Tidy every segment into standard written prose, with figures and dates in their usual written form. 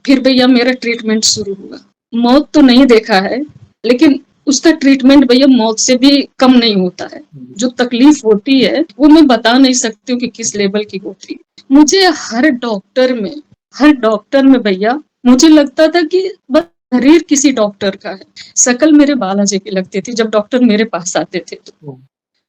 फिर भैया मेरा ट्रीटमेंट शुरू हुआ। मौत तो नहीं देखा है, लेकिन उसका ट्रीटमेंट भैया मौत से भी कम नहीं होता है। जो तकलीफ होती है वो मैं बता नहीं सकती हूँ कि किस लेवल की होती है। मुझे हर डॉक्टर में भैया मुझे लगता था कि बस शरीर किसी डॉक्टर का है। शकल मेरे बालाजी की लगती थी जब डॉक्टर मेरे पास आते थे तो।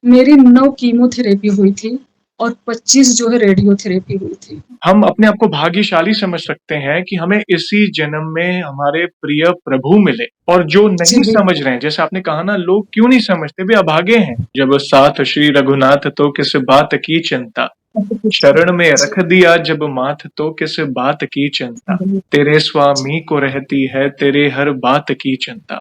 मेरी 9 कीमोथेरेपी हुई थी और 25 जो है रेडियोथेरेपी हुई थी। हम अपने आप को भाग्यशाली समझ सकते हैं कि हमें इसी जन्म में हमारे प्रिय प्रभु मिले। और जो जी नहीं समझ रहे हैं, जैसे आपने कहा ना, लोग क्यों नहीं समझते, वे अभागे हैं। जब साथ श्री रघुनाथ तो किस बात की चिंता, शरण में रख दिया जब माथ तो किस बात की चिंता, तेरे स्वामी को रहती है तेरे हर बात की चिंता।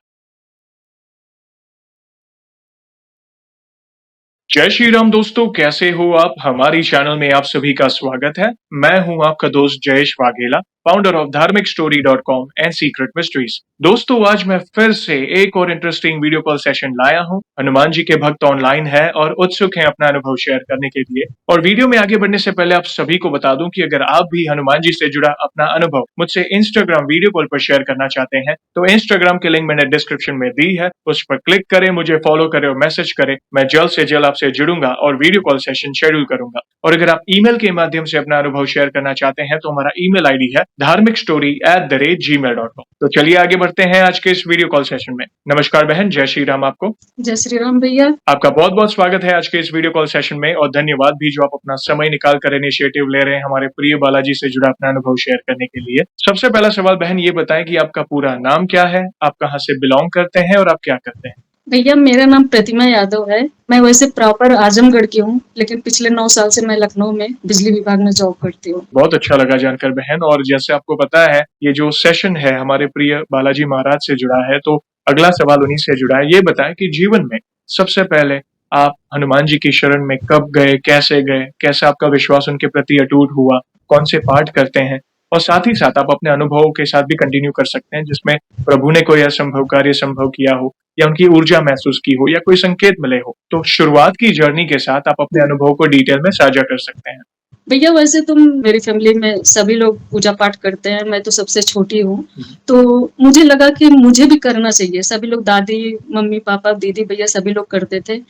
जय श्री राम दोस्तों, कैसे हो आप? हमारी चैनल में आप सभी का स्वागत है। मैं हूं आपका दोस्त जयेश वाघेला, फाउंडर ऑफ धार्मिकस्टोरी.com एंड सीक्रेट मिस्ट्रीज। दोस्तों, आज मैं फिर से एक और इंटरेस्टिंग वीडियो कॉल सेशन लाया हूं। हनुमान जी के भक्त ऑनलाइन है और उत्सुक हैं अपना अनुभव शेयर करने के लिए। और वीडियो में आगे बढ़ने से पहले आप सभी को बता दूं कि अगर आप भी हनुमान जी से जुड़ा अपना अनुभव मुझसे इंस्टाग्राम वीडियो कॉल पर शेयर करना चाहते हैं तो इंस्टाग्राम की लिंक मैंने डिस्क्रिप्शन में दी है, उस पर क्लिक करें, मुझे फॉलो करें और मैसेज करें। मैं जल्द से जल्द आपसे जुड़ूंगा और वीडियो कॉल सेशन शेड्यूल करूंगा। और अगर आप ईमेल के माध्यम से अपना अनुभव शेयर करना चाहते हैं तो हमारा ईमेल आईडी है dharmikstory@gmail.com। तो चलिए आगे बढ़ते हैं आज के इस वीडियो कॉल सेशन में। नमस्कार बहन, जय श्री राम आपको। जय श्री राम भैया। आपका बहुत बहुत स्वागत है आज के इस वीडियो कॉल सेशन में और धन्यवाद भी जो आप अपना समय निकाल कर इनिशिएटिव ले रहे हैं हमारे प्रिय बालाजी से जुड़ा अपना अनुभव शेयर करने के लिए। सबसे पहला सवाल बहन ये बताएं कि आपका पूरा नाम क्या है, आप कहाँ से बिलोंग करते हैं और आप क्या करते हैं? भैया मेरा नाम प्रतिमा यादव है। मैं वैसे प्रॉपर आजमगढ़ की हूँ, लेकिन पिछले 9 साल से मैं लखनऊ में बिजली विभाग में जॉब करती हूँ। बहुत अच्छा लगा जानकर बहन। और जैसे आपको पता है ये जो सेशन है हमारे प्रिय बालाजी महाराज से जुड़ा है, तो अगला सवाल उन्हीं से जुड़ा है। ये बताएं कि जीवन में सबसे पहले आप हनुमान जी की शरण में कब गए, कैसे गए, कैसे आपका विश्वास उनके प्रति अटूट हुआ, कौन से पाठ करते हैं, और साथ ही साथ आप अपने अनुभवों के साथ भी कंटिन्यू कर सकते हैं जिसमें प्रभु ने कोई असंभव कार्य संभव किया हो या उनकी ऊर्जा महसूस की हो या कोई संकेत मिले हो। तो शुरुआत की जर्नी के साथ आप अपने अनुभव को डिटेल में साझा कर सकते हैं। भैया वैसे तो मेरी फैमिली में सभी लोग पूजा पाठ करते हैं, मैं तो सबसे छोटी हूँ। तो मुझे लगा कि मुझे भी करना चाहिए। सभी लोग, दादी, मम्मी, पापा, दीदी, भैया सभी लोग करते थे,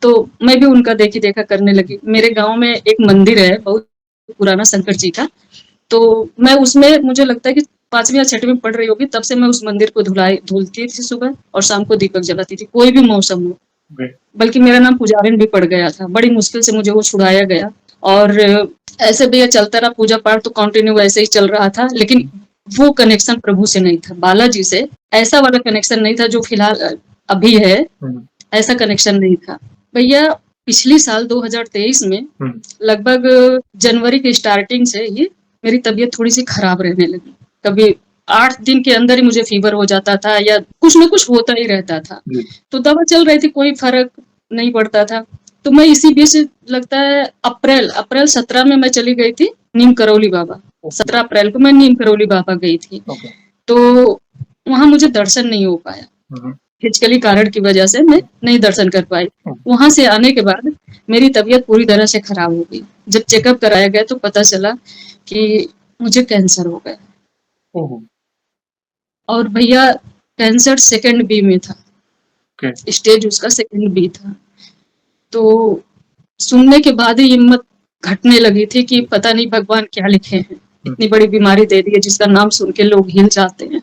तो मैं भी उनका देखी देखा करने लगी। मेरे गांव में एक मंदिर है बहुत पुराना, शंकर जी का। तो मैं उसमें, मुझे लगता है कि 5वीं या 6वीं में पढ़ रही होगी, तब से मैं उस मंदिर को धुलती थी सुबह और शाम को दीपक जलाती थी, कोई भी मौसम हो। बल्कि मेरा नाम पुजारिन भी पड़ गया था, बड़ी मुश्किल से मुझे वो छुड़ाया गया। और ऐसे भैया चलता रहा, पूजा पाठ तो कंटिन्यू ऐसे ही चल रहा था, लेकिन वो कनेक्शन प्रभु से नहीं था, बालाजी से ऐसा वाला कनेक्शन नहीं था जो फिलहाल अभी है। ऐसा कनेक्शन नहीं था भैया। पिछली साल 2023 में लगभग जनवरी के स्टार्टिंग से ही मेरी तबीयत थोड़ी सी खराब रहने लगी। कभी 8 दिन के अंदर ही मुझे फीवर हो जाता था या कुछ न कुछ होता ही रहता था। तो दवा चल रही थी, कोई फर्क नहीं पड़ता था। तो मैं इसी बीच, लगता है अप्रैल 17 में मैं चली गई थी नीम करौली बाबा। 17 अप्रैल को मैं नीम करौली बाबा गई थी। तो वहां मुझे दर्शन नहीं हो पाया, फिजिकली कारण की वजह से मैं नहीं दर्शन कर पाई। वहां से आने के बाद मेरी तबीयत पूरी तरह से खराब हो गई। जब चेकअप कराया गया तो पता चला कि मुझे कैंसर हो गया। और भैया कैंसर सेकंड बी में था, स्टेज उसका सेकंड बी था। तो सुनने के बाद ही हिम्मत घटने लगी थी कि पता नहीं भगवान क्या लिखे हैं, इतनी बड़ी बीमारी दे दी है जिसका नाम सुन के लोग हिल जाते हैं।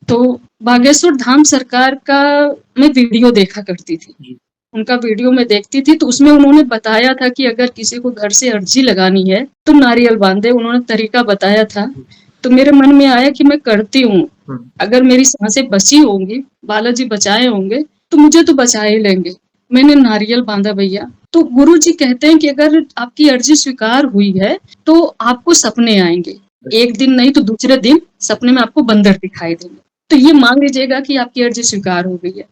तो बागेश्वर धाम सरकार का मैं वीडियो देखा करती थी, उनका वीडियो में देखती थी, तो उसमें उन्होंने बताया था कि अगर किसी को घर से अर्जी लगानी है तो नारियल बांधे, उन्होंने तरीका बताया था। तो मेरे मन में आया कि मैं करती हूँ, अगर मेरी सांसें बची होंगी, बालाजी बचाए होंगे तो मुझे तो बचा ही लेंगे। मैंने नारियल बांधा भैया। तो गुरु जी कहते हैं कि अगर आपकी अर्जी स्वीकार हुई है तो आपको सपने आएंगे, एक दिन नहीं तो दूसरे दिन सपने में आपको बंदर दिखाई देंगे। तो ये मान लीजिएगा कि आपकी अर्जी स्वीकार हो गई है।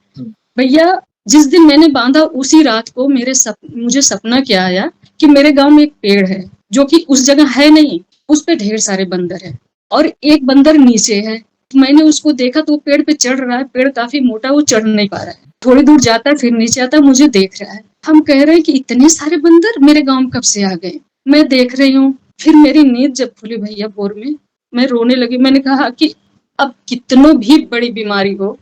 भैया जिस दिन मैंने बांधा उसी रात को मुझे सपना क्या आया कि मेरे गांव में एक पेड़ है जो कि उस जगह है नहीं, उस पे ढेर सारे बंदर है और एक बंदर नीचे है। मैंने उसको देखा तो वो पेड़ पे चढ़ रहा है, पेड़ काफी मोटा, वो चढ़ नहीं पा रहा है, थोड़ी दूर जाता है फिर नीचे आता है, मुझे देख रहा है। हम कह रहे हैं कि इतने सारे बंदर मेरे गांव में कब से आ गए। मैं देख रही हूँ, फिर मेरी नींद जब खुली भैया भोर में, मैं रोने लगी। मैंने कहा कि अब कितनों भी बड़ी बीमारी हो,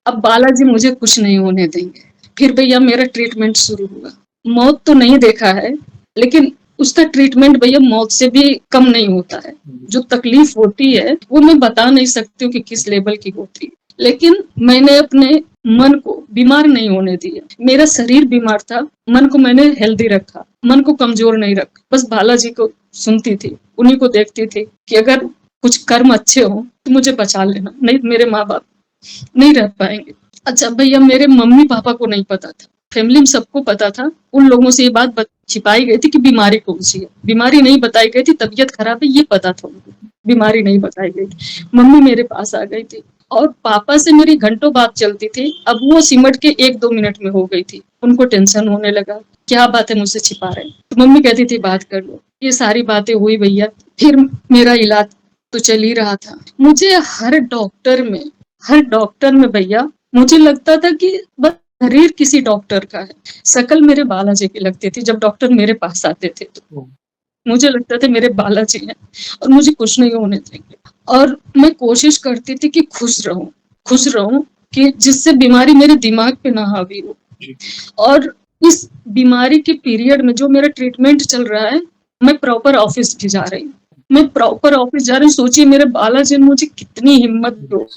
अब बालाजी मुझे कुछ नहीं होने देंगे। फिर भैया मेरा ट्रीटमेंट शुरू हुआ। मौत तो नहीं देखा है, लेकिन उसका ट्रीटमेंट भैया मौत से भी कम नहीं होता है। जो तकलीफ होती है वो मैं बता नहीं सकती हूँ कि किस लेवल की होती है, लेकिन मैंने अपने मन को बीमार नहीं होने दिया। मेरा शरीर बीमार था, मन को मैंने हेल्दी रखा, मन को कमजोर नहीं रखा। बस बालाजी को सुनती थी, उन्हीं को देखती थी कि अगर कुछ कर्म अच्छे हो तो मुझे बचा लेना, नहीं मेरे माँ बाप नहीं रह पाएंगे। अच्छा भैया मेरे मम्मी पापा को नहीं पता था, फैमिली में सबको पता था। उन लोगों से ये बात छिपाई गई थी कि बीमारी कौन सी है, बीमारी नहीं बताई गई थी, तबीयत खराब है ये पता था उनको, बीमारी नहीं बताई गई थी। मम्मी मेरे पास आ गई थी और पापा से मेरी घंटों बात चलती थी। अब वो सिमट के 1-2 मिनट में हो गई थी। उनको टेंशन होने लगा, क्या बात है मुझसे छिपा रहे। तो मम्मी कहती थी बात कर लो। ये सारी बातें हुई भैया। फिर मेरा इलाज तो चल ही रहा था। मुझे हर डॉक्टर में भैया मुझे लगता था कि बस शरीर किसी डॉक्टर का है, शकल मेरे बालाजी की लगती थी। जब डॉक्टर मेरे पास आते थे तो मुझे लगता था मेरे बालाजी हैं और मुझे कुछ नहीं होने देंगे। और मैं कोशिश करती थी कि खुश रहूं कि जिससे बीमारी मेरे दिमाग पे ना हावी हो। और इस बीमारी के पीरियड में जो मेरा ट्रीटमेंट चल रहा है, मैं प्रॉपर ऑफिस भी जा रही हूँ। मैं प्रॉपर ऑफिस जा रही हूँ। सोचिए मेरे बालाजी ने मुझे कितनी हिम्मत दो,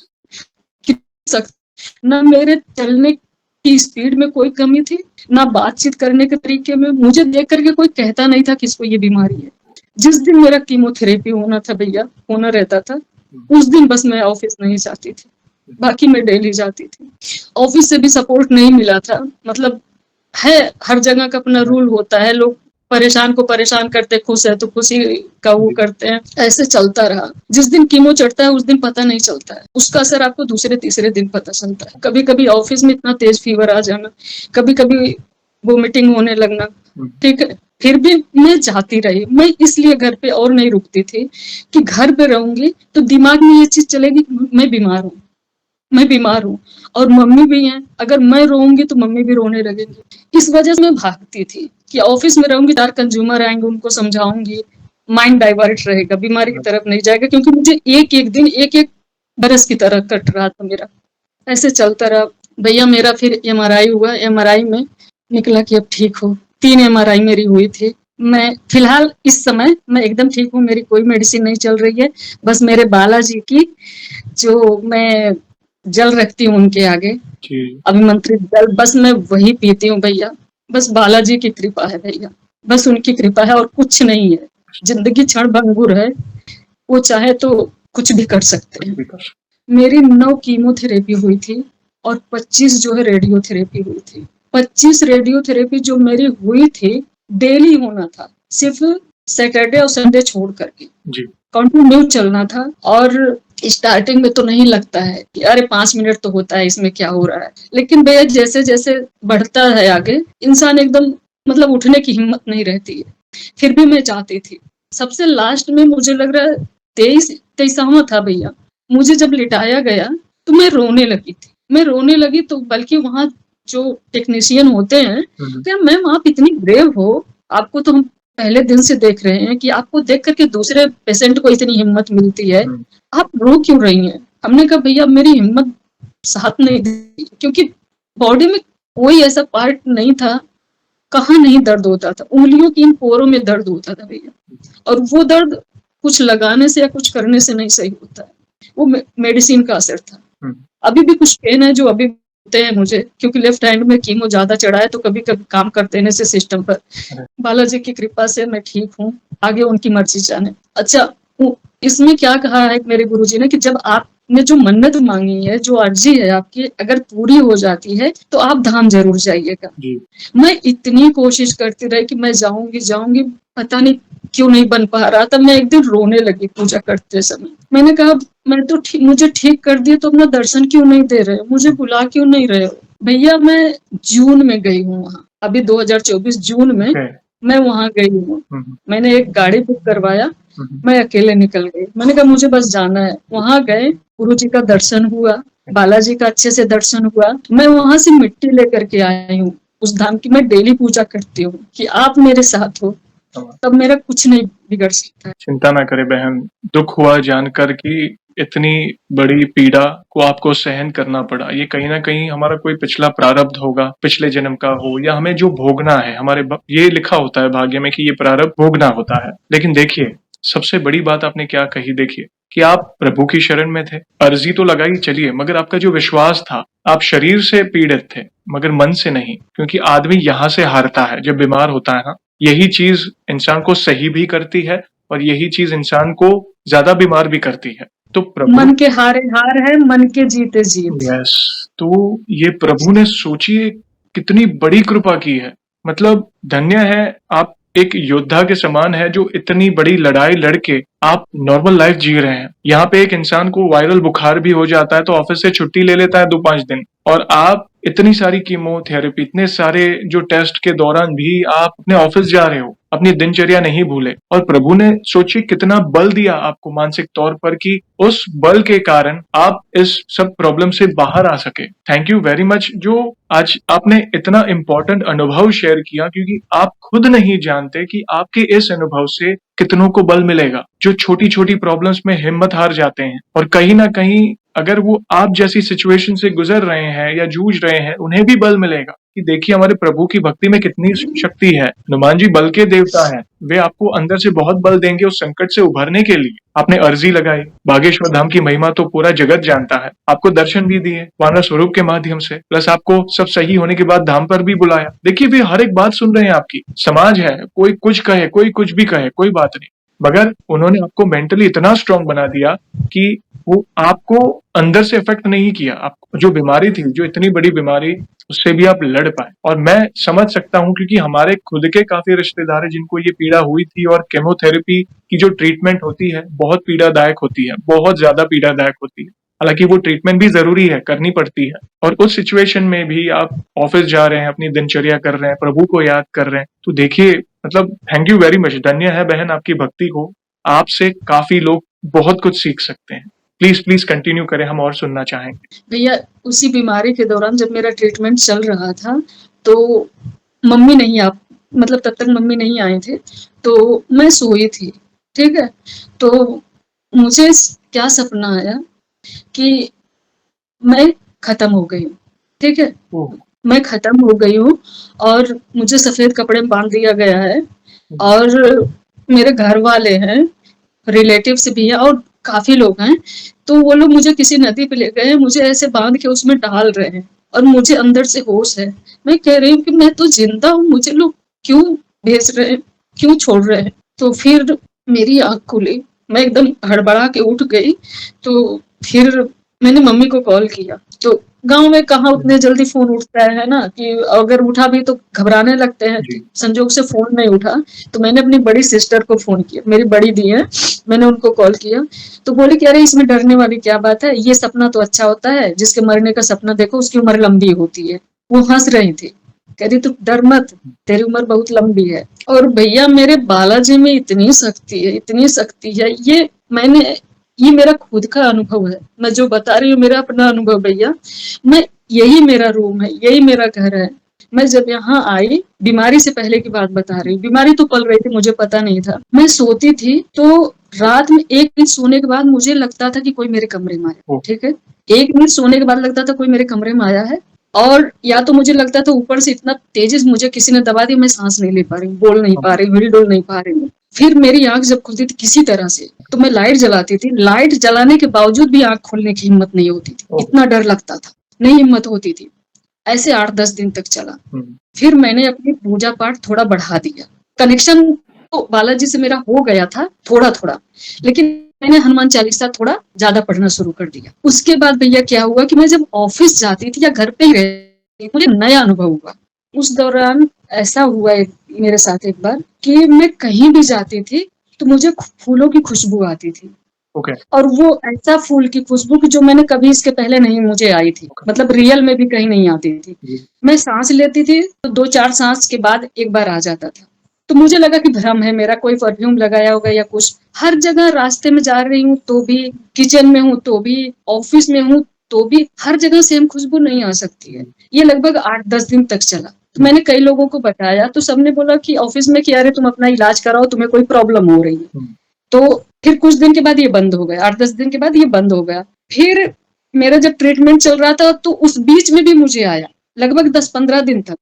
ना मेरे चलने की स्पीड में कोई कमी थी, ना बातचीत करने के तरीके में। मुझे देख करके कोई कहता नहीं था कि इसको ये बीमारी है। जिस दिन मेरा कीमोथेरेपी होना था भैया, होना रहता था, उस दिन बस मैं ऑफिस नहीं जाती थी, बाकी मैं डेली जाती थी। ऑफिस से भी सपोर्ट नहीं मिला था। मतलब है, हर जगह का अपना रूल होता है, लोग परेशान को परेशान करते, खुश है तो खुशी का वो करते हैं, ऐसे चलता रहा। जिस दिन कीमो चढ़ता है उस दिन पता नहीं चलता है, उसका असर आपको दूसरे तीसरे दिन पता चलता है। कभी कभी ऑफिस में इतना तेज फीवर आ जाना, कभी कभी वोमिटिंग होने लगना, ठीक है। फिर भी मैं जाती रही। मैं इसलिए घर पे और नहीं रुकती थी कि घर पे रहूंगी तो दिमाग में ये चीज चलेगी कि मैं बीमार हूँ और मम्मी भी हैं, अगर मैं रोऊंगी तो मम्मी भी रोने लगेंगी। इस वजह से मैं भागती थी कि ऑफिस में रहूंगी, 4 कंज्यूमर आएंगे, उनको समझाऊंगी, माइंड डाइवर्ट रहेगा, बीमारी की तरफ नहीं जाएगा। क्योंकि मुझे एक एक दिन एक एक बरस की तरह कट रहा था मेरा, ऐसे चलता रहा भैया। मेरा फिर एमआरआई हुआ, एमआरआई में निकला कि अब ठीक हो। 3 एमआरआई मेरी हुई थी। मैं फिलहाल इस समय मैं एकदम ठीक हूँ, मेरी कोई मेडिसिन नहीं चल रही है। बस मेरे बालाजी की जो मैं जल रखती हूँ उनके आगे, अभिमंत्रित जल, बस मैं वही पीती हूँ भैया। बस बालाजी की कृपा है भैया, बस उनकी कृपा है और कुछ नहीं है। जिंदगी क्षण भंगुर है, वो चाहे तो कुछ भी कर सकते हैं। मेरी 9 कीमोथेरेपी हुई थी और 25 जो है रेडियोथेरेपी हुई थी। 25 रेडियोथेरेपी जो मेरी हुई थी डेली होना था, सिर्फ सैटरडे और संडे छोड़ करके कंटिन्यू चलना था। और स्टार्टिंग में तो नहीं लगता है कि अरे 5 मिनट तो होता है, इसमें क्या हो रहा है। लेकिन भैया जैसे जैसे बढ़ता है आगे, इंसान एकदम मतलब उठने की हिम्मत नहीं रहती है। फिर भी मैं चाहती थी। सबसे लास्ट में मुझे लग रहा है 23वां था भैया, मुझे जब लिटाया गया तो मैं रोने लगी। तो बल्कि वहाँ जो टेक्नीशियन होते हैं, क्या मैम आप इतनी ब्रेव हो, आपको तो हम पहले दिन से देख रहे हैं कि आपको देख करके दूसरे पेशेंट को इतनी हिम्मत मिलती है, आप रो क्यों रही हैं। हमने कहा भैया मेरी हिम्मत साथ नहीं दी, क्योंकि बॉडी में कोई ऐसा पार्ट नहीं था कहाँ नहीं दर्द होता था। उंगलियों की इन पोरों में दर्द होता था भैया, और वो दर्द कुछ लगाने से या कुछ करने से नहीं सही होता है, वो मेडिसिन का असर था। अभी भी कुछ पेन है जो अभी होते हैं मुझे, क्योंकि लेफ्ट हैंड में कीमो ज्यादा चढ़ा है, तो कभी कभी काम कर देने से सिस्टम पर। बालाजी की कृपा से मैं ठीक हूँ, आगे उनकी मर्जी जाने। अच्छा, इसमें क्या कहा है मेरे गुरुजी ने कि जब आपने जो मन्नत मांगी है, जो अर्जी है आपकी, अगर पूरी हो जाती है तो आप धाम जरूर जाइएगा। मैं इतनी कोशिश करती रही कि मैं जाऊंगी, पता नहीं क्यों नहीं बन पा रहा था। मैं एक दिन रोने लगी पूजा करते समय। मैंने कहा मैं तो मुझे ठीक कर दिए तो अपना दर्शन क्यों नहीं दे रहे हो, मुझे बुला क्यों नहीं रहे हो। भैया मैं जून में गई हूँ वहाँ, अभी 2024 जून में मैं वहाँ गई हूँ। मैंने एक गाड़ी बुक करवाया, मैं अकेले निकल गई। मैंने कहा मुझे बस जाना है। वहाँ गए, गुरु जी का दर्शन हुआ, बालाजी का अच्छे से दर्शन हुआ। मैं वहां से मिट्टी लेकर के आई हूँ उस धाम की। मैं डेली पूजा करती हूँ कि आप मेरे साथ हो, हाँ। तब मेरा कुछ नहीं बिगड़ सकता है। चिंता ना करें बहन, दुःख हुआ जानकर कि इतनी बड़ी पीड़ा को आपको सहन करना पड़ा। ये कहीं न कहीं हमारा कोई पिछला प्रारब्ध होगा, पिछले जन्म का हो या हमें जो भोगना है, हमारे ये लिखा होता है भाग्य में कि ये प्रारब्ध भोगना होता है। लेकिन देखिए, सबसे बड़ी बात आपने क्या कही देखिए, कि आप प्रभु की शरण में थे। अर्ज़ी तो लगाई चलिए, मगर आपका जो विश्वास था, आप शरीर से पीड़ित थे, मगर मन से नहीं। क्योंकि आदमी यहाँ से हारता है, जब बीमार होता है ना, यही चीज़ इंसान को सही भी करती है और यही चीज़ इंसान को ज़्यादा बीमार भी करती है। तो प्रभु मन के हारे हार है, मन के जीते जीत। यस, तो ये प्रभु ने सोचिए कितनी बड़ी कृपा की है। मतलब धन्य है आप एक योद्धा के समान है जो इतनी बड़ी लड़ाई लड़ के आप नॉर्मल लाइफ जी रहे हैं। यहाँ पे एक इंसान को वायरल बुखार भी हो जाता है तो ऑफिस से छुट्टी ले लेता है 2-5 दिन, और आप इतनी सारी कीमोथेरेपी, इतने सारे जो टेस्ट के दौरान भी आप अपने ऑफिस जा रहे हो, अपनी दिनचर्या नहीं भूले। और प्रभु ने सोचिए कितना बल दिया आपको मानसिक तौर पर कि उस बल के कारण आप इस सब प्रॉब्लम से बाहर आ सके। थैंक यू वेरी मच जो आज आपने इतना इम्पोर्टेंट अनुभव शेयर किया, क्योंकि आप खुद नहीं जानते कि आपके इस अनुभव से कितनों को बल मिलेगा, जो छोटी-छोटी प्रॉब्लम्स में हिम्मत हार जाते हैं। और कहीं न कहीं अगर वो आप जैसी सिचुएशन से गुजर रहे हैं या जूझ रहे हैं, उन्हें भी बल मिलेगा कि देखिए हमारे प्रभु की भक्ति में कितनी शक्ति है। हनुमान जी बल के देवता हैं, वे आपको अंदर से बहुत बल देंगे उस संकट से उभरने के लिए। आपने अर्जी लगाई, बागेश्वर धाम की महिमा तो पूरा जगत जानता है, आपको दर्शन भी दिए वानर स्वरूप के माध्यम से, प्लस आपको सब सही होने के बाद धाम पर भी बुलाया। देखिए वे हर एक बात सुन रहे हैं आपकी। समाज है, कोई कुछ कहे, कोई कुछ भी कहे, कोई बात नहीं, मगर उन्होंने आपको मेंटली इतना स्ट्रांग बना दिया कि वो आपको अंदर से इफेक्ट नहीं किया। आपको जो बीमारी थी, जो इतनी बड़ी बीमारी, उससे भी आप लड़ पाए। और मैं समझ सकता हूँ क्योंकि हमारे खुद के काफी रिश्तेदार हैं जिनको ये पीड़ा हुई थी, और केमोथेरेपी की जो ट्रीटमेंट होती है बहुत पीड़ादायक होती है, बहुत ज्यादा पीड़ादायक होती है। हालांकि वो ट्रीटमेंट भी जरूरी है, करनी पड़ती है। और उस सिचुएशन में भी आप ऑफिस जा रहे हैं, अपनी दिनचर्या कर रहे हैं, प्रभु को याद कर रहे हैं, तो देखिए मतलब थैंक यू वेरी मच। धन्य है बहन आपकी भक्ति को, आपसे काफी लोग बहुत कुछ सीख सकते हैं। प्लीज प्लीज कंटिन्यू करें, हम और सुनना चाहेंगे। भैया उसी बीमारी के दौरान जब मेरा ट्रीटमेंट चल रहा था तो मम्मी नहीं आ मतलब तब तक मम्मी नहीं आए थे, तो मैं सोई थी, ठीक है। तो मुझे क्या सपना आया कि मैं खत्म हो गई हूँ, ठीक है। मैं खत्म हो गई हूँ और मुझे सफेद कपड़े में बांध दिया गया है, और मेरे घर वाले हैं, रिलेटिव्स भी हैं और काफी लोग हैं। तो वो लोग मुझे किसी नदी पे ले गए हैं, मुझे ऐसे बांध के उसमें डाल रहे हैं और मुझे अंदर से होश है। मैं कह रही हूँ कि मैं तो जिंदा हूँ, मुझे लोग क्यों भेज रहे हैं, क्यों छोड़ रहे हैं। तो फिर मेरी आंख खुली, मैं एकदम हड़बड़ा के उठ गई। तो फिर मैंने मम्मी को कॉल किया, तो गांव में कहाँ उतने जल्दी फोन उठता है ना, कि अगर उठा भी तो घबराने लगते हैं। संजोग से फोन नहीं उठा, तो मैंने अपनी बड़ी सिस्टर को फोन किया, मेरी बड़ी दी है, मैंने उनको कॉल किया। तो बोले कि अरे इसमें डरने वाली क्या बात है, ये सपना तो अच्छा होता है, जिसके मरने का सपना देखो उसकी उम्र लंबी होती है। वो हंस रही थी, कह रही तू डर मत, तेरी उम्र बहुत लंबी है। और भैया मेरे बालाजी में इतनी शक्ति है, इतनी शक्ति है, ये मेरा खुद का अनुभव है, मैं जो बता रही हूँ मेरा अपना अनुभव भैया। मैं यही मेरा रूम है, यही मेरा घर है। मैं जब यहाँ आई, बीमारी से पहले की बात बता रही हूँ, बीमारी तो पल रही थी, मुझे पता नहीं था। मैं सोती थी तो रात में 1 मिनट सोने के बाद मुझे लगता था कि कोई मेरे कमरे में आया, ठीक है। 1 मिनट सोने के बाद लगता था कोई मेरे कमरे में आया है, और या तो मुझे लगता था ऊपर से इतना तेजी से मुझे किसी ने दबा दी, मैं सांस नहीं ले पा रही हूँ, बोल नहीं पा रही हूँ, हिल-डुल नहीं पा रही हूँ। फिर मेरी आंख जब खुलती थी किसी तरह से, तो मैं लाइट जलाती थी, लाइट जलाने के बावजूद भी आंख खोलने की हिम्मत नहीं होती थी, इतना डर लगता था, नहीं हिम्मत होती थी। ऐसे 8-10 दिन तक चला। फिर मैंने अपनी पूजा पाठ थोड़ा बढ़ा दिया। कनेक्शन तो बालाजी से मेरा हो गया था थोड़ा थोड़ा, लेकिन मैंने हनुमान चालीसा थोड़ा ज्यादा पढ़ना शुरू कर दिया। उसके बाद भैया क्या हुआ कि मैं जब ऑफिस जाती थी या घर पे ही रहती, मुझे नया अनुभव हुआ। उस दौरान ऐसा हुआ मेरे साथ एक बार कि मैं कहीं भी जाती थी तो मुझे फूलों की खुशबू आती थी। और वो ऐसा फूल की खुशबू कि जो मैंने कभी इसके पहले नहीं मुझे आई थी, मतलब रियल में भी कहीं नहीं आती थी। मैं सांस लेती थी तो 2-4 सांस के बाद एक बार आ जाता था। तो मुझे लगा कि भ्रम है मेरा, कोई परफ्यूम लगाया होगा या कुछ। हर जगह रास्ते में जा रही हूँ तो भी, किचन में हूँ तो भी, ऑफिस में हूँ तो भी, हर जगह सेम खुशबू नहीं आ सकती है। ये लगभग 8-10 दिन तक चला। तो मैंने कई लोगों को बताया, तो सबने बोला कि ऑफिस में कि अरे तुम अपना इलाज कराओ, तुम्हें कोई प्रॉब्लम हो रही है। तो फिर कुछ दिन के बाद ये बंद हो गया, 8-10 दिन के बाद ये बंद हो गया। फिर मेरा जब ट्रीटमेंट चल रहा था तो उस बीच में भी मुझे आया, लगभग 10-15 दिन तक।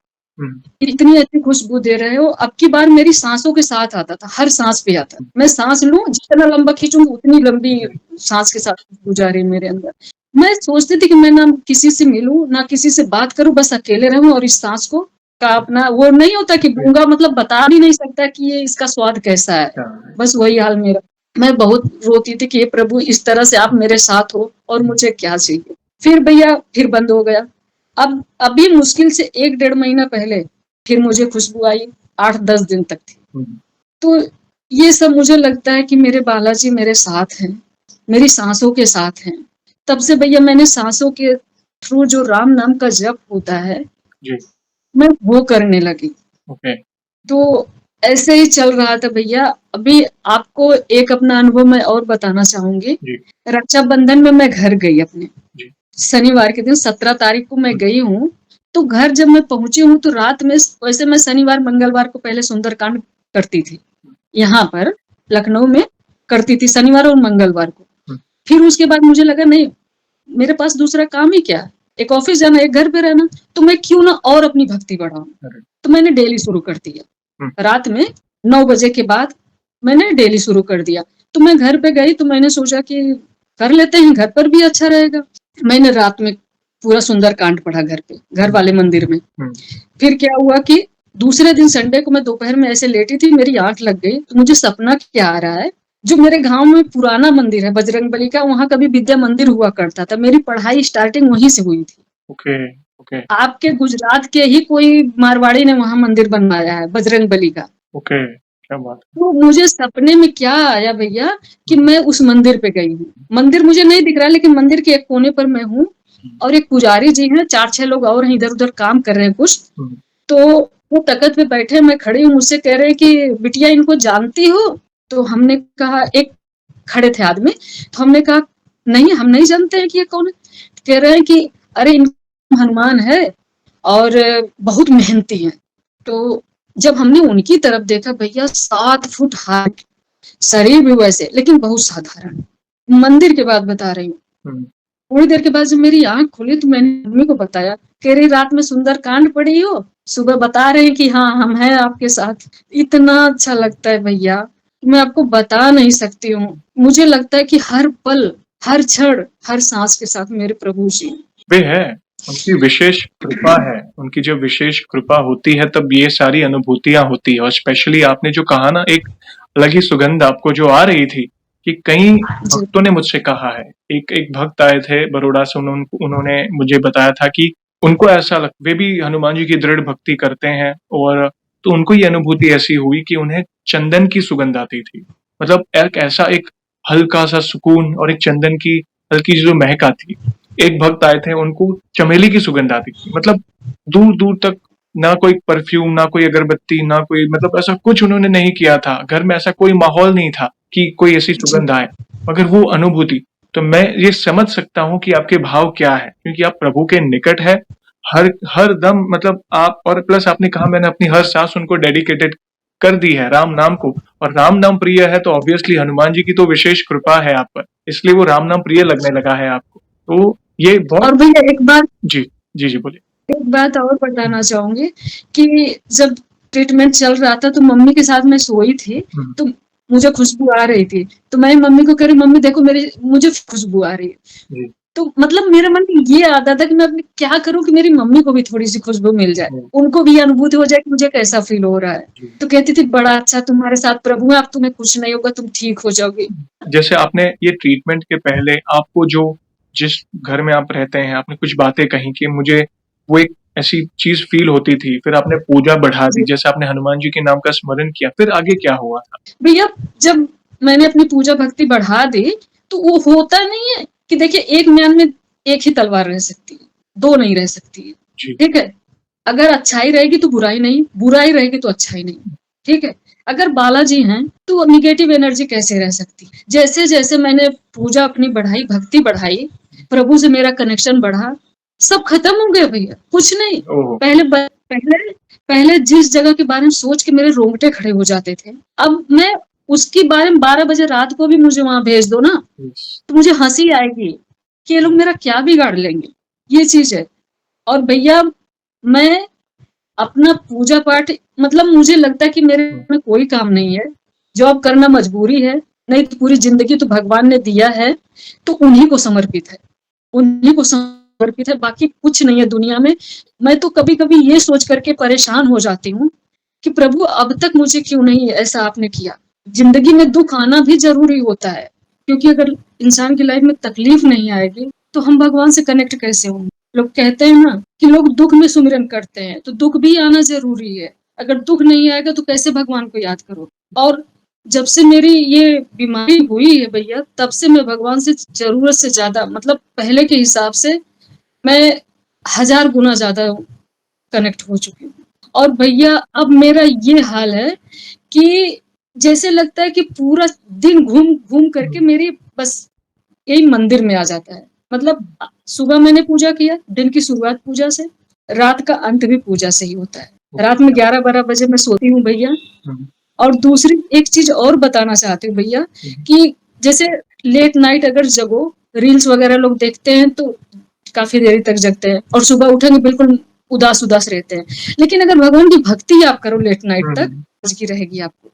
इतनी अच्छी खुशबू दे रहे हो। अब की बार मेरी सांसों के साथ आता था, हर सांस पे आता। मैं सांस लूं, जितना लंबा खींचूं उतनी लंबी सांस के साथ खुशबू जा रही है मेरे अंदर। मैं सोचती थी कि मैं ना किसी से मिलूं, ना किसी से बात करूं, बस अकेले रहूं और इस सांस को का अपना वो नहीं होता कि गूंगा मतलब बता भी नहीं सकता कि ये इसका स्वाद कैसा है। बस वही हाल मेरा। मैं बहुत रोती थी कि हे प्रभु, इस तरह से आप मेरे साथ हो और मुझे क्या चाहिए। फिर भैया फिर बंद हो गया। अब अभी मुश्किल से 1-1.5 महीना पहले फिर मुझे खुशबू आई, 8-10 दिन तक थी। तो ये सब मुझे लगता है कि मेरे बालाजी मेरे साथ हैं, मेरी सांसों के साथ हैं। तब से भैया मैंने सांसों के थ्रू जो राम नाम का जप होता है जी। मैं वो करने लगी। ओके। तो ऐसे ही चल रहा था भैया। अभी आपको एक अपना अनुभव मैं और बताना चाहूंगी। जी। रक्षाबंधन में मैं घर गई अपने, जी। शनिवार के दिन 17 तारीख को मैं गई हूँ। तो घर जब मैं पहुंची हूँ तो रात में, वैसे मैं शनिवार मंगलवार को पहले सुंदरकांड करती थी, यहाँ पर लखनऊ में करती थी शनिवार और मंगलवार को। फिर उसके बाद मुझे लगा नहीं, मेरे पास दूसरा काम ही क्या है, एक ऑफिस जाना एक घर पे रहना, तो मैं क्यों ना और अपनी भक्ति बढ़ाऊं। तो मैंने डेली शुरू कर दिया, रात में 9 बजे के बाद मैंने डेली शुरू कर दिया। तो मैं घर पे गई तो मैंने सोचा कि कर लेते हैं, घर पर भी अच्छा रहेगा। मैंने रात में पूरा सुंदरकांड पढ़ा घर पे, घर वाले मंदिर में। फिर क्या हुआ कि दूसरे दिन संडे को मैं दोपहर में ऐसे लेटी थी, मेरी आंख लग गई तो मुझे सपना क्या आ रहा है, जो मेरे गांव में पुराना मंदिर है बजरंगबली का, वहां कभी विद्या मंदिर हुआ करता था, मेरी पढ़ाई स्टार्टिंग वहीं से हुई थी। ओके। ओके। आपके गुजरात के ही कोई मारवाड़ी ने वहां मंदिर बनवाया है बजरंगबली का। ओके, क्या बात है। तो मुझे सपने में क्या आया भैया कि मैं उस मंदिर पे गई हूँ। मंदिर मुझे नहीं दिख रहा है, लेकिन मंदिर के एक कोने पर मैं हूँ और एक पुजारी जी हैं, 4-6 लोग और हैं इधर उधर काम कर रहे हैं कुछ। तो वो तख्त पे बैठे, मैं खड़ी हूँ, मुझसे कह रहे हैं कि बिटिया इनको जानती हो। तो हमने कहा, एक खड़े थे आदमी, तो हमने कहा नहीं हम नहीं जानते हैं कि ये कौन है। कह रहे हैं कि अरे इनका हनुमान है और बहुत मेहनती हैं। तो जब हमने उनकी तरफ देखा भैया, 7 फुट हाइट, शरीर भी वैसे लेकिन बहुत साधारण। मंदिर के बाद बता रही हूँ। थोड़ी देर के बाद जब मेरी आंख खुली तो मैंने मम्मी को बताया, कह रही रात में सुंदरकांड पढ़ी हो, सुबह बता रहे कि हाँ हम हैं आपके साथ। इतना अच्छा लगता है भैया, मैं आपको बता नहीं सकती हूँ। मुझे लगता है कि हर पल, हर क्षण, हर सांस के साथ मेरे प्रभु जी वे है, उनकी विशेष कृपा है। उनकी जब विशेष कृपा होती है तब ये सारी अनुभूतियां होती है। और स्पेशली आपने जो कहा ना, एक अलग ही सुगंध आपको जो आ रही थी कि कई भक्तों ने मुझसे कहा है। एक भक्त आए थे बड़ौदा से, उन्होंने मुझे बताया था कि उनको ऐसा वे भी हनुमान जी की दृढ़ भक्ति करते हैं, और तो उनको ये अनुभूति ऐसी हुई कि उन्हें चंदन की सुगंध आती थी। मतलब एक ऐसा एक हल्का सा सुकून और एक चंदन की हल्की जो महक आती। एक भक्त आए थे, उनको चमेली की सुगंध आती थी। मतलब दूर दूर तक ना कोई परफ्यूम, ना कोई अगरबत्ती, ना कोई, मतलब ऐसा कुछ उन्होंने नहीं किया था। घर में ऐसा कोई माहौल नहीं था कि कोई ऐसी सुगंध आए, मगर वो अनुभूति। तो मैं ये समझ सकता हूँ कि आपके भाव क्या है, क्योंकि आप प्रभु के निकट है हर दम। मतलब आप, और प्लस आपने कहा मैंने अपनी हर सांस उनको डेडिकेटेड कर दी है राम नाम को, और राम नाम प्रिय है तो ऑब्वियसली हनुमान जी की तो विशेष कृपा है आप पर, इसलिए वो राम नाम प्रिय लगने लगा है आपको। तो ये बहुत। और भैया एक बात, जी जी जी बोलिए। एक बात और बताना चाहूंगी कि जब ट्रीटमेंट चल रहा था तो मम्मी के साथ मैं सोई थी, तो मुझे खुशबू आ रही थी। तो मैं मम्मी को कह रही, मम्मी देखो मुझे खुशबू आ रही है। तो मतलब मेरे मन में ये आता था कि मैं अपने क्या करूं कि मेरी मम्मी को भी थोड़ी सी खुशबू मिल जाए, उनको भी अनुभूति हो जाए कि मुझे कैसा फील हो रहा है। तो कहती थी बड़ा अच्छा तुम्हारे साथ प्रभु है, अब तुम्हें कुछ नहीं होगा, तुम ठीक हो जाओगी। जैसे आपने ये ट्रीटमेंट के पहले आपको जो, जिस घर में आप रहते हैं, आपने कुछ बातें कही कि मुझे वो एक ऐसी चीज फील होती थी, फिर आपने पूजा बढ़ा दी, जैसे आपने हनुमान जी के नाम का स्मरण किया, फिर आगे क्या हुआ था? भैया जब मैंने अपनी पूजा भक्ति बढ़ा दी तो वो होता नहीं है कि देखिए एक म्यान में एक ही तलवार रह सकती है, दो नहीं रह सकती है। ठीक है, अगर अच्छाई रहेगी तो बुराई नहीं, बुराई रहेगी तो अच्छाई नहीं। ठीक है, अगर बालाजी हैं तो निगेटिव एनर्जी कैसे रह सकती। जैसे जैसे मैंने पूजा अपनी बढ़ाई, भक्ति बढ़ाई, प्रभु से मेरा कनेक्शन बढ़ा, सब खत्म हो गया भैया, कुछ नहीं। पहले पहले पहले जिस जगह के बारे में सोच के मेरे रोंगटे खड़े हो जाते थे, अब मैं उसके बारे में 12 बजे रात को भी मुझे वहाँ भेज दो ना, तो मुझे हँसी आएगी कि ये लोग मेरा क्या बिगाड़ लेंगे, ये चीज़ है। और भैया मैं अपना पूजा पाठ मतलब मुझे लगता है कि मेरे में कोई काम नहीं है, जॉब करना मजबूरी है, नहीं तो पूरी ज़िंदगी तो भगवान ने दिया है, तो उन्हीं को समर्पित है। उन्हीं को समर्पित है, बाकी कुछ नहीं है दुनिया में। मैं तो कभी-कभी ये सोच कर के परेशान हो जाती हूँ कि प्रभु अब तक मुझे क्यों नहीं ऐसा आपने किया? ज़िंदगी में दुःख आना भी ज़रूरी होता है, क्योंकि अगर इंसान की लाइफ़ में तकलीफ़ नहीं आएगी, तो हम भगवान से कनेक्ट कैसे होंगे? लोग कहते हैं ना कि लोग दुःख में सुमिरन करते हैं, तो दुःख भी आना ज़रूरी है। अगर दुःख नहीं आएगा तो कैसे भगवान को याद करोगे? और जब से मेरी ये बीमारी हुई है भैया, तब से मैं भगवान से ज़रूरत से ज़्यादा मतलब पहले के हिसाब से मैं 1000 गुना ज़्यादा कनेक्ट हो चुकी हूँ। और भैया अब मेरा ये हाल है कि जैसे लगता है कि पूरा दिन घूम करके मेरी बस यही मंदिर में आ जाता है। मतलब सुबह मैंने पूजा किया, दिन की शुरुआत पूजा से, रात का अंत भी पूजा से ही होता है। रात में 11-12 बजे मैं सोती हूँ भैया। और दूसरी एक चीज़ और बताना चाहती हूँ भैया कि जैसे लेट नाइट अगर जगो, रील्स वगैरह लोग देखते हैं तो काफ़ी देर तक जगते हैं और सुबह उठेंगे बिल्कुल उदास-उदास रहते हैं। लेकिन अगर भगवान की भक्ति आप करो लेट नाइट तक, ताज़गी रहेगी आपको।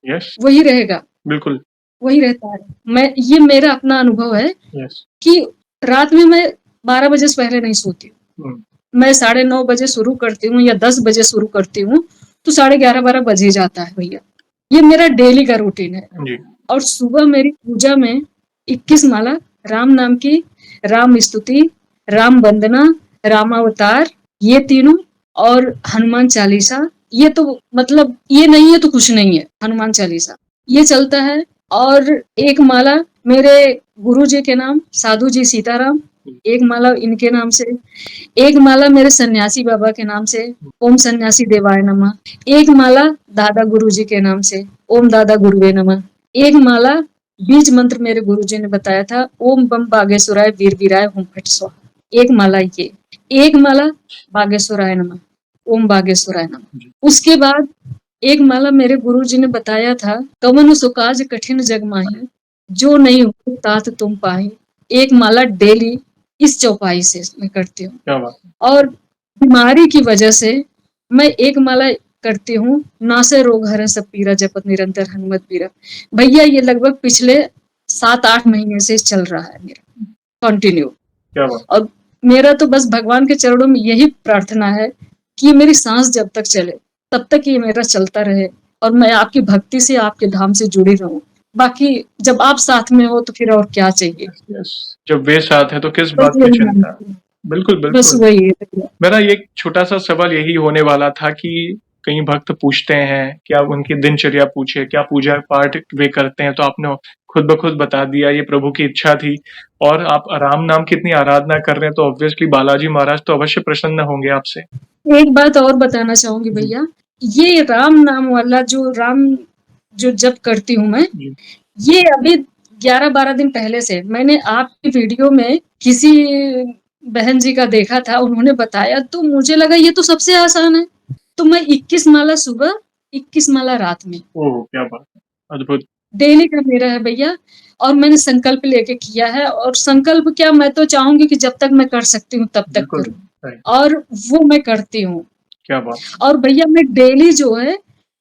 यस, वही रहेगा, बिल्कुल। वही रहता है। ये मेरा अपना अनुभव है यस। कि रात में मैं 12 बजे से पहले नहीं सोती हूँ। मैं 9:30 बजे शुरू करती हूँ या 10 बजे शुरू करती हूँ, तो 11:30-12 बज ही जाता है भैया। ये मेरा डेली का रूटीन है। जी। और सुबह मेरी पूजा में 21 माला राम नाम की, राम स्तुति, राम वंदना, रामावतार, ये तीनों और हनुमान चालीसा, ये तो मतलब ये नहीं है तो कुछ नहीं है, हनुमान चालीसा। ये चलता है और एक माला मेरे गुरुजी के नाम साधु जी सीताराम, एक माला इनके नाम से, एक माला मेरे सन्यासी बाबा के नाम से, ओम सन्यासी देवाय नमः, एक माला दादा गुरुजी के नाम से, ओम दादा गुरुवे नमः, एक माला बीज मंत्र मेरे गुरुजी ने बताया था, ओम बम बागेश्वराय वीर वीराय हुम फट स्वाहा। एक माला ये, एक माला बागेश्वराय नमः, ओम बागेश्वराय नमः। उसके बाद एक माला मेरे गुरुजी ने बताया था, कवन सो काज कठिन जग माही, जो नहीं हो तात तुम पाही। एक माला डेली इस चौपाई से मैं करती हूँ। क्या बात है। और बीमारी की वजह से मैं एक माला करती हूँ, नासे रोग हरन सब पीरा जपत निरंतर हनुमत पीरा। भैया ये लगभग पिछले 7-8 महीने से चल रहा है मेरा कंटिन्यू। क्या बात। और मेरा तो बस भगवान के चरणों में यही प्रार्थना है कि ये मेरी सांस जब तक चले तब तक ये मेरा चलता रहे और मैं आपकी भक्ति से आपके धाम से जुड़ी रहूं। बाकी जब आप साथ में हो तो फिर और क्या चाहिए। यस, जब वे साथ है तो किस बस बात की यही चिंता। मानती हूँ। बिल्कुल, बस बिल्कुल। वही है भैया। मेरा एक छोटा-सा सवाल यही होने वाला था कि कई भक्त पूछते हैं, क्या उनकी दिनचर्या पूछे, क्या पूजा-पाठ वे करते हैं? तो आपने खुद ब खुद बता दिया, ये प्रभु की इच्छा थी और आप राम नाम की इतनी आराधना कर रहे हैं, तो ऑब्वियसली बालाजी महाराज तो अवश्य प्रसन्न होंगे आपसे। एक बात और बताना चाहूंगी भैया, ये राम नाम वाला जो जप करती हूँ मैं, जी। ये अभी 11-12 दिन पहले से मैंने आपकी वीडियो में किसी बहन जी का देखा था, उन्होंने बताया तो मुझे लगा ये तो सबसे आसान है। तो मैं 21 माला सुबह, 21 माला रात में, ओह! क्या बात है। अद्भुत। डेली का मेरा है भैया। और मैंने संकल्प लेके किया है और संकल्प क्या मैं तो चाहूंगी कि जब तक मैं कर सकती हूँ तब तक बिल्कुल, करूँ राइट। और वो मैं करती हूँ। क्या बात है। और भैया मैं डेली जो है,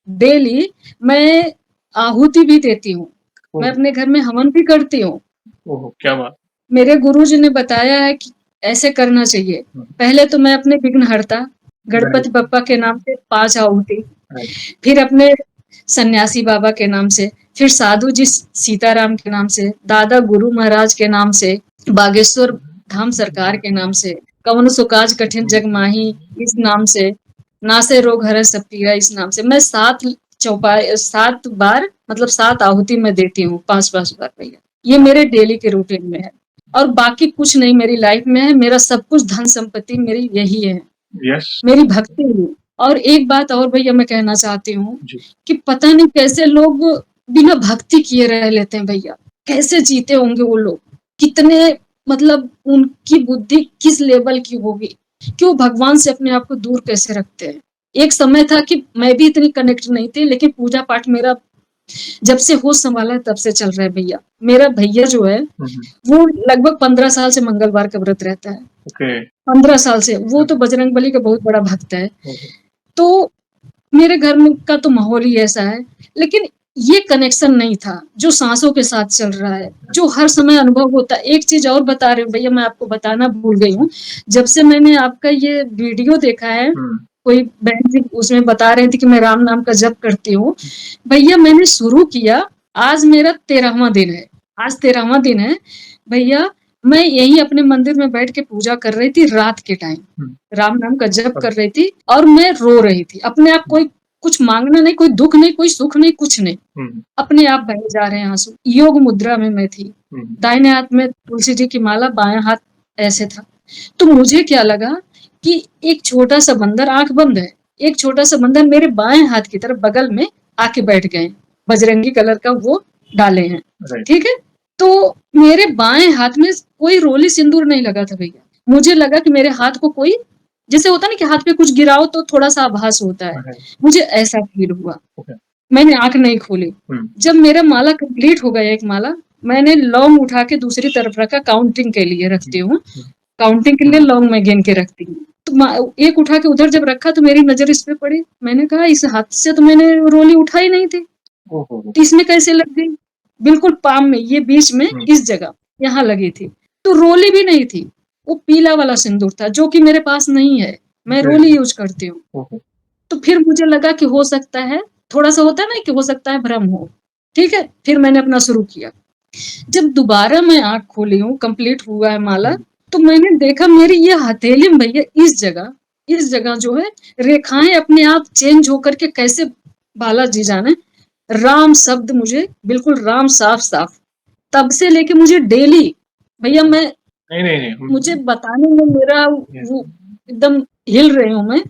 डेली मैं आहुति भी देती हूँ। मैं ओह! अपने घर में हवन भी करती हूँ। ओह! क्या बात। मेरे गुरुजी ने बताया है कि ऐसे करना चाहिए। पहले तो मैं अपने विघ्नहर्ता गणपति बप्पा के नाम से 5 आहुति, राइट। फिर अपने सन्यासी बाबा के नाम से, फिर साधु जी सीताराम के नाम से, दादा गुरु महाराज के नाम से, बागेश्वर धाम सरकार के नाम से, कवन सो काज कठिन जग माही इस नाम से, नासे रोग हरै सब पीरा इस नाम से। मैं 7 बार मतलब 7 आहुति मैं देती हूँ 5-5 बार भैया। ये मेरे डेली के रूटीन में है और बाकी कुछ नहीं मेरी लाइफ में है। मेरा सब कुछ धन संपत्ति मेरी यही है, यस। मेरी भक्ति है। और एक बात और भैया मैं कहना चाहती हूँ जी। कि पता नहीं कैसे लोग बिना भक्ति किए रह लेते हैं भैया। कैसे जीते होंगे वो लोग? कितने मतलब उनकी बुद्धि किस लेवल की होगी? कि वो भगवान से अपने आप को दूर कैसे रखते हैं। एक समय था कि मैं भी इतनी कनेक्ट नहीं थी, लेकिन पूजा पाठ मेरा जब से होश संभाला है तब से चल रहा है भैया। मेरा भैया जो है वो लगभग 15 साल से मंगलवार का व्रत रहता है। ओके। 15 साल से। वो तो बजरंगबली का बहुत बड़ा भक्त है। तो मेरे घर में का तो माहौल ही ऐसा है, लेकिन ये कनेक्शन नहीं था जो सांसों के साथ चल रहा है, जो हर समय अनुभव होता है। एक चीज और बता रही हूँ भैया, मैं आपको बताना भूल गई हूँ। जब से मैंने आपका ये वीडियो देखा है, कोई बहन जी उसमें बता रही थी कि मैं राम नाम का जप करती हूँ। भैया मैंने शुरू किया, आज मेरा 13वां दिन है। आज 13वां दिन है भैया। मैं यही अपने मंदिर में बैठ के पूजा कर रही थी रात के टाइम, राम नाम का जप कर रही थी और मैं रो रही थी अपने आप। कोई कुछ मांगना नहीं, कोई दुख नहीं, कोई सुख नहीं, कुछ नहीं। अपने आप बहे जा रहे हैं आंसू। योग मुद्रा में मैं थी। दाहिने हाथ में तुलसी जी की माला, बायां हाथ ऐसे था। तो मुझे क्या लगा कि एक छोटा सा बंदर, आंख बंद है, एक छोटा सा बंदर मेरे बाएं हाथ की तरफ बगल में आके बैठ गए। बजरंगी कलर का वो डाले हैं, ठीक है। तो मेरे बाएं हाथ में कोई रोली सिंदूर नहीं लगा था भैया। मुझे लगा कि मेरे हाथ को कोई, जैसे होता ना कि हाथ पे कुछ गिराओ तो थोड़ा सा आभास होता है, मुझे ऐसा फील हुआ। मैंने आंख नहीं खोली। जब मेरा माला कंप्लीट हो गया, एक माला, मैंने लौंग उठा के दूसरी तरफ रखा, काउंटिंग के लिए रखती हूँ। काउंटिंग के लिए लौंग मैं गिन के रखती हूँ। तो एक उठा के उधर जब रखा तो मेरी नजर इस पे पड़ी। मैंने कहा इस हाथ से तो मैंने रोली उठाई नहीं थी, तो इसमें कैसे लग गई? बिल्कुल पाम में, ये बीच में इस जगह यहाँ लगी थी। तो रोली भी नहीं थी, वो पीला वाला सिंदूर था जो कि मेरे पास नहीं है। मैं रोली यूज करती हूँ। तो फिर मुझे लगा कि हो सकता है, थोड़ा सा होता है ना कि हो सकता है भ्रम हो। ठीक है, फिर मैंने अपना शुरू किया। जब दोबारा मैं आंख खोली हूँ, कंप्लीट हुआ है माला, तो मैंने देखा मेरी ये हथेली में भैया इस जगह जो है रेखाएं अपने आप चेंज होकर के कैसे, बालाजी जाने, राम शब्द मुझे बिल्कुल राम साफ साफ। तब से लेके मुझे डेली भैया, मैं नहीं। मुझे बताने में मेरा वो एकदम हिल रही हूँ मैं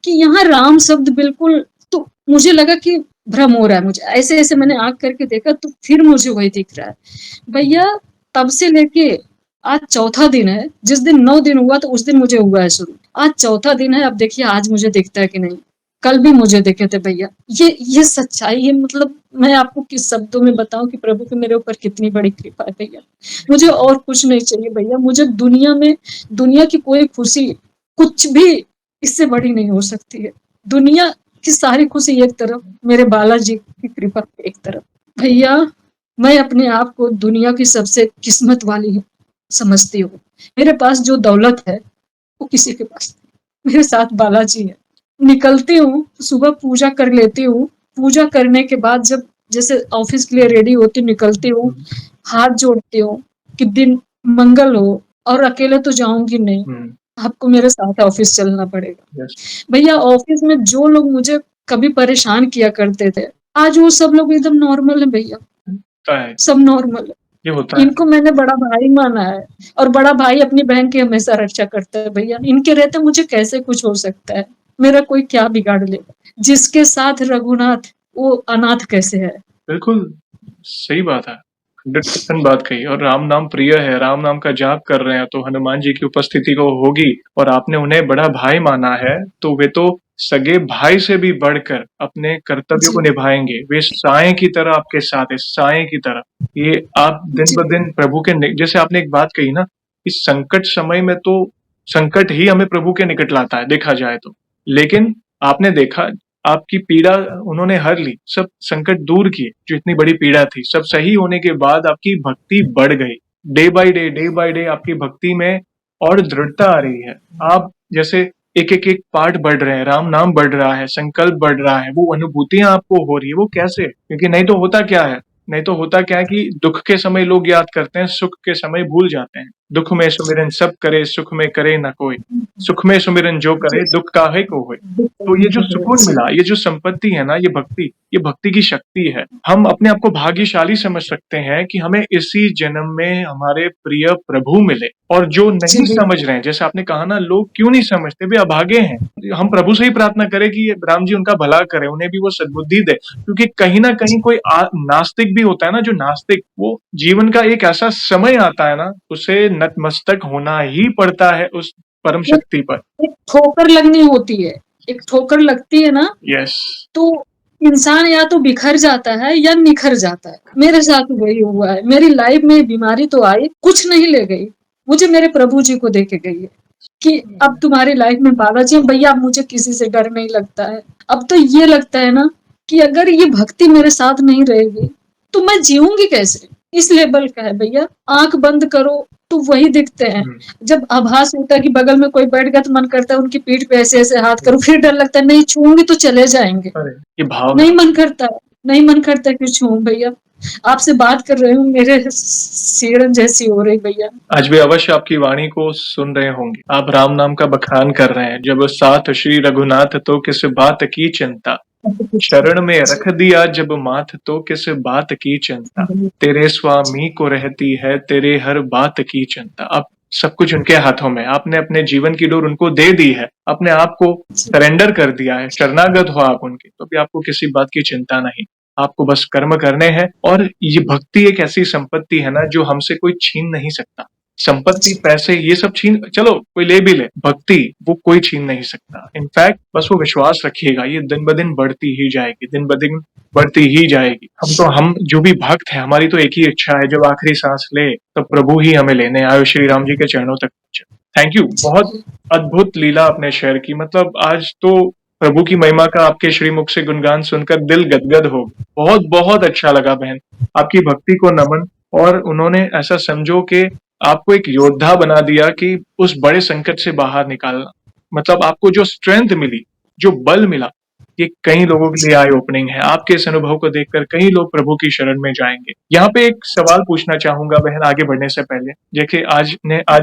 कि यहाँ राम शब्द बिल्कुल। तो मुझे लगा कि भ्रम हो रहा है मुझे, ऐसे ऐसे मैंने आंख करके देखा तो फिर मुझे वही दिख रहा है भैया। तब से लेके आज चौथा दिन है। जिस दिन 9 दिन हुआ तो उस दिन मुझे हुआ है शुरू। आज चौथा दिन है। अब देखिए आज मुझे दिखता है कि नहीं। कल भी मुझे दिखे थे भैया। ये सच्चाई है। मतलब मैं आपको किस शब्दों में बताऊं कि प्रभु की मेरे ऊपर कितनी बड़ी कृपा है भैया। मुझे और कुछ नहीं चाहिए भैया। मुझे दुनिया में, दुनिया की कोई खुशी कुछ भी इससे बड़ी नहीं हो सकती है। दुनिया की सारी खुशी एक तरफ, मेरे बालाजी की कृपा एक तरफ। भैया मैं अपने आप को दुनिया की सबसे किस्मत वाली समझती हूँ। मेरे पास जो दौलत है वो किसी के पास नहीं। मेरे साथ बालाजी है। निकलती हूँ सुबह, पूजा कर लेती हूँ। पूजा करने के बाद जब जैसे ऑफिस के लिए रेडी होती, निकलती हूँ, हाथ जोड़ती हूँ कि दिन मंगल हो, और अकेले तो जाऊंगी नहीं, आपको मेरे साथ ऑफिस चलना पड़ेगा। भैया ऑफिस में जो लोग मुझे कभी परेशान किया करते थे, आज वो सब लोग एकदम नॉर्मल है भैया। सब नॉर्मल है। ये होता है। इनको मैंने बड़ा भाई माना है, और बड़ा भाई अपनी बहन की हमेशा रक्षा करता है भैया। इनके रहते मुझे कैसे कुछ हो सकता है? मेरा कोई क्या बिगाड़ लेगा? जिसके साथ रघुनाथ, वो अनाथ कैसे है? बिल्कुल सही बात है। 100% बात कही। और राम नाम प्रिय है, राम नाम का जाप कर रहे हैं तो हनुमान जी की उपस्थिति को होगी, और आपने उन्हें बड़ा भाई माना है तो वे तो सगे भाई से भी बढ़कर अपने कर्तव्यों को निभाएंगे। वे साएं की तरह आपके साथ है, साएं की तरह। ये आप दिन ब दिन प्रभु के, जैसे आपने एक बात कही ना, इस संकट समय में तो संकट ही हमें प्रभु के निकट लाता है देखा जाए तो। लेकिन आपने देखा, आपकी पीड़ा उन्होंने हर ली, सब संकट दूर किए, जो इतनी बड़ी पीड़ा थी सब सही होने के बाद आपकी भक्ति बढ़ गई। डे बाय डे आपकी भक्ति में और दृढ़ता आ रही है। आप जैसे एक पार्ट बढ़ रहे हैं, राम नाम बढ़ रहा है, संकल्प बढ़ रहा है, वो अनुभूतियां आपको हो रही है। वो कैसे? क्योंकि नहीं तो होता क्या है कि दुख के समय लोग याद करते हैं, सुख के समय भूल जाते हैं। दुख में सुमिरन सब करे, सुख में करे न कोई। सुख में सुमिरन जो करे, दुख काहे को होए। तो ये जो सुकून मिला, ये जो संपत्ति है ना, ये भक्ति की शक्ति है। हम अपने आप को भाग्यशाली समझ सकते हैं कि हमें इसी जन्म में हमारे प्रिय प्रभु मिले। और जो नहीं समझ रहे हैं, जैसे आपने कहा ना, लोग क्यों नहीं समझते, वे अभागे हैं। हम प्रभु से ही प्रार्थना करें कि राम जी उनका भला करें, उन्हें भी वो सद्बुद्धि दे। क्योंकि कहीं ना कहीं कोई नास्तिक भी होता है ना, जो नास्तिक, वो जीवन का एक ऐसा समय आता है ना, उसे नतमस्तक होना ही पड़ता है उस परम एक शक्ति पर। एक ठोकर लगनी होती है, एक ठोकर लगती है ना, यस। तो इंसान या तो बिखर जाता है या निखर जाता है। मेरे साथ वही हुआ है। मेरी लाइफ में बीमारी तो आई, कुछ नहीं ले गई, मुझे मेरे प्रभु जी को दे के गई है कि अब तुम्हारी लाइफ में बालाजी हैं भैया, अब मुझे किसी से डर नहीं लगता है। अब तो ये लगता है ना कि अगर ये भक्ति मेरे साथ नहीं रहेगी तो मैं जीऊंगी कैसे। इस लेवल का है भैया। आंख बंद करो तो वही दिखते हैं। जब आभास होता है कि बगल में कोई बैठ गया तो मन करता है उनकी पीठ पे ऐसे ऐसे हाथ करूं, फिर डर लगता है नहीं छूऊंगी तो चले जाएंगे। अरे ये भाव नहीं है। मन करता है, नहीं मन करता कि छूऊं भैया। आपसे बात कर रही हूँ, मेरे सीरन जैसी हो रही भैया। आज भी अवश्य आपकी वाणी को सुन रहे होंगे। आप राम नाम का बखान कर रहे हैं। जब साथ श्री रघुनाथ तो किस बात की चिंता, शरण में रख दिया जब माथ तो किस बात की चिंता, तेरे स्वामी को रहती है तेरे हर बात की चिंता। अब सब कुछ उनके हाथों में, आपने अपने जीवन की डोर उनको दे दी है, अपने आप को सरेंडर कर दिया है, शरणागत हो आप उनके, तो भी आपको किसी बात की चिंता नहीं। आपको बस कर्म करने हैं। और ये भक्ति एक ऐसी संपत्ति है ना जो हमसे कोई छीन नहीं सकता। संपत्ति, पैसे, ये सब छीन, चलो कोई ले भी ले, भक्ति वो कोई छीन नहीं सकता। इनफैक्ट बस वो विश्वास रखिएगा, ये दिन ब दिन बढ़ती ही जाएगी, दिन ब दिन बढ़ती ही जाएगी। हम जो भी भक्त है, हमारी तो एक ही इच्छा है, जब आखिरी सांस ले तब प्रभु ही हमें लेने आए, श्री राम जी के चरणों तक पहुंचे। Thank you. बहुत अद्भुत लीला आपने शेयर की। मतलब आज तो प्रभु की महिमा का आपके श्रीमुख से गुणगान सुनकर दिल गदगद हो गया। बहुत बहुत अच्छा लगा बहन, आपकी भक्ति को नमन। और उन्होंने ऐसा समझो कि आपको एक योद्धा बना दिया कि उस बड़े संकट से बाहर निकालना। मतलब आपको जो स्ट्रेंथ मिली, जो बल मिला, ये कई लोगों के लिए आई ओपनिंग है। आपके इस अनुभव को देखकर कई लोग प्रभु की शरण में जाएंगे। यहाँ पे एक सवाल पूछना चाहूंगा बहन, आगे बढ़ने से पहले। देखिए आज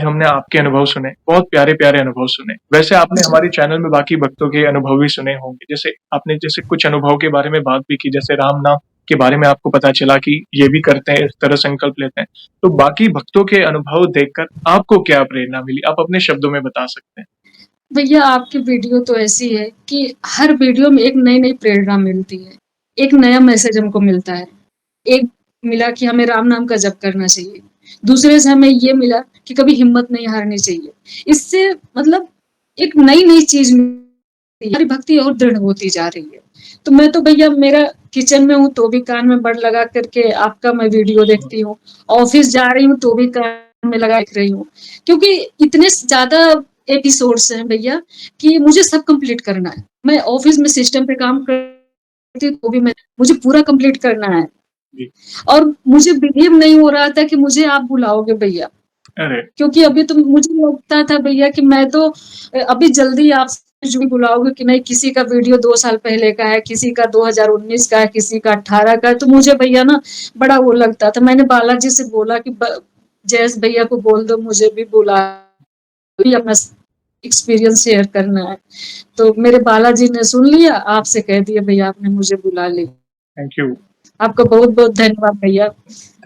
हमने आपके अनुभव सुने, बहुत प्यारे प्यारे अनुभव सुने। वैसे आपने हमारे चैनल में बाकी भक्तों के अनुभव भी सुने होंगे। जैसे कुछ अनुभव के बारे में बात भी की, जैसे राम नाम के बारे में आपको पता चला कि ये भी करते हैं, इस तरह संकल्प लेते हैं। तो बाकी भक्तों के अनुभव देखकर आपको क्या प्रेरणा मिली, आप अपने शब्दों में बता सकते हैं। भैया आपकी वीडियो तो ऐसी है कि हर वीडियो में एक नई नई प्रेरणा मिलती है, एक नया मैसेज हमको मिलता है। एक मिला कि हमें राम नाम का जप करना चाहिए, दूसरे से हमें ये मिला कि कभी हिम्मत नहीं हारनी चाहिए। इससे मतलब एक नई नई चीज मिलती है, हमारी भक्ति और दृढ़ होती जा रही है। तो मैं तो भैया, मेरा किचन में हूँ तो भी कान में बड लगा करके आपका मैं वीडियो देखती हूँ, ऑफिस जा रही हूँ तो भी कान में लगा देख रही हूँ, क्योंकि इतने ज्यादा एपिसोड्स हैं भैया कि मुझे सब कंप्लीट करना है। मैं ऑफिस में सिस्टम पे काम करती हूँ तो भी मुझे पूरा कंप्लीट करना है। और मुझे बिलीव नहीं हो रहा था कि मुझे आप बुलाओगे भैया, क्योंकि अभी तो मुझे लगता था भैया कि मैं तो अभी जल्दी आप जो बुलाओगे कि नहीं, किसी का वीडियो 2 साल पहले का है, किसी का 2019 का है, किसी का 18 का है। तो मुझे भैया ना बड़ा वो लगता था। मैंने बालाजी से बोला कि जयेश भैया को बोल दो मुझे भी बुला, भी अपना एक्सपीरियंस शेयर करना है। तो मेरे बालाजी ने सुन लिया, आपसे कह दिया भैया आपने मुझे बुला लिया। Thank you. आपका बहुत बहुत धन्यवाद भैया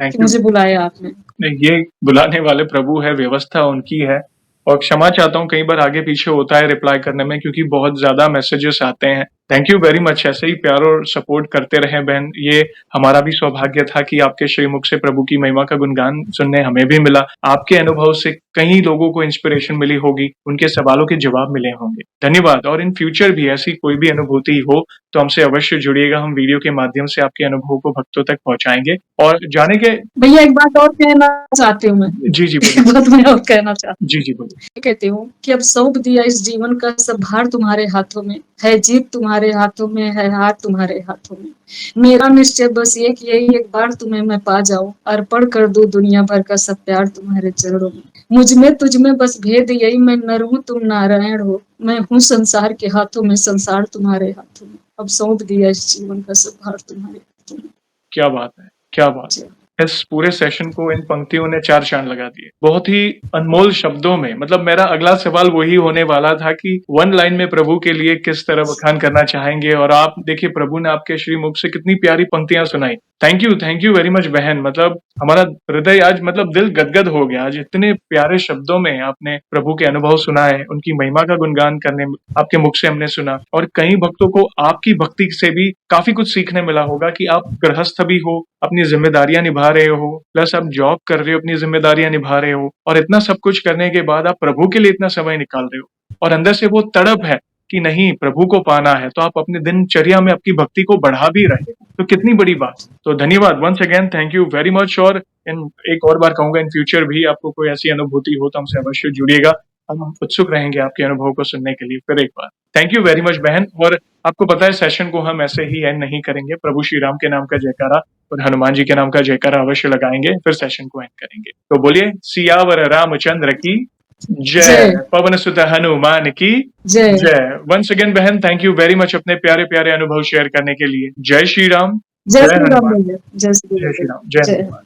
कि मुझे बुलाया आपने। नहीं, ये बुलाने वाले प्रभु है, व्यवस्था उनकी है। और क्षमा चाहता हूँ कई बार आगे पीछे होता है रिप्लाई करने में, क्योंकि बहुत ज्यादा मैसेजेस आते हैं। Thank you very much. ऐसे ही प्यार और सपोर्ट करते रहें बहन। ये हमारा भी सौभाग्य था कि आपके श्रीमुख से प्रभु की महिमा का गुणगान सुनने हमें भी मिला। आपके अनुभव से कई लोगों को इंस्पिरेशन मिली होगी, उनके सवालों के जवाब मिले होंगे। धन्यवाद। और इन फ्यूचर भी ऐसी कोई भी अनुभूति हो तो हमसे अवश्य जुड़िएगा। हम वीडियो के माध्यम से आपके अनुभव को भक्तों तक पहुंचाएंगे। और जाने के भैया एक बात और कहना चाहती हूँ मैं। जी एक बात मैं और कहना चाहती हूँ। जी बोलिए। कहती हूँ कि अब सौंप दिया इस जीवन का सब भार तुम्हारे हाथों में है, जीत तुम्हारे हाथों में है, हार तुम्हारे हाथों में। मेरा निश्चय बस यही एक बार तुम्हें मैं पा जाऊं, अर्पण कर दूं दुनिया भर का सब प्यार तुम्हारे चरणों में। मुझ में तुझ में बस भेद यही, मैं नर हूं तुम नारायण हो, मैं हूँ संसार के हाथों में, संसार तुम्हारे हाथों में। अब सौंप दिया इस जीवन का सब भार तुम्हारे हाथों में। क्या बात है, क्या बात है। इस पूरे सेशन को इन पंक्तियों ने 4 चांद लगा दिए, बहुत ही अनमोल शब्दों में। मतलब मेरा अगला सवाल वही होने वाला था कि 1 लाइन में प्रभु के लिए किस तरह बखान करना चाहेंगे। और आप देखिए प्रभु ने आपके श्रीमुख से कितनी प्यारी पंक्तियां सुनाई। थैंक यू वेरी मच बहन। मतलब हमारा हृदय आज, मतलब दिल गदगद हो गया आज। इतने प्यारे शब्दों में आपने प्रभु के अनुभव सुनाए, उनकी महिमा का गुणगान करने आपके मुख से हमने सुना। और कई भक्तों को आपकी भक्ति से भी काफी कुछ सीखने मिला होगा कि आप गृहस्थ भी हो, अपनी जिम्मेदारियां निभा निभा रहे हो, प्लस आप जॉब कर रहे हो, अपनी जिम्मेदारियां निभा रहे हो, और इतना सब कुछ करने के बाद आप प्रभु के लिए इतना समय निकाल रहे हो, और अंदर से वो तड़प है कि नहीं प्रभु को पाना है, तो आप अपने दिनचर्या में आपकी भक्ति को बढ़ा भी रहे हो, तो कितनी बड़ी बात। तो धन्यवाद once again, thank you very much. और एक और बार कहूंगा, इन फ्यूचर भी आपको कोई ऐसी अनुभूति हो तो हमसे अवश्य जुड़िएगा, हम उत्सुक रहेंगे आपके अनुभव को सुनने के लिए फिर एक बार। थैंक यू वेरी मच बहन। और आपको पता है सेशन को हम ऐसे ही एंड नहीं करेंगे, प्रभु श्री राम के नाम का जयकारा और हनुमान जी के नाम का जयकारा अवश्य लगाएंगे, फिर सेशन को एंड करेंगे। तो बोलिए सियावर रामचंद्र की जय, जय। पवन सुत हनुमान की जय। जय। वंस अगेन बहन, थैंक यू वेरी मच अपने प्यारे प्यारे अनुभव शेयर करने के लिए। जय श्री राम, जय जय श्री राम हनुमान, भैया, जय श्री जय राम श्री भैया, राम, जय जय। हनुमान।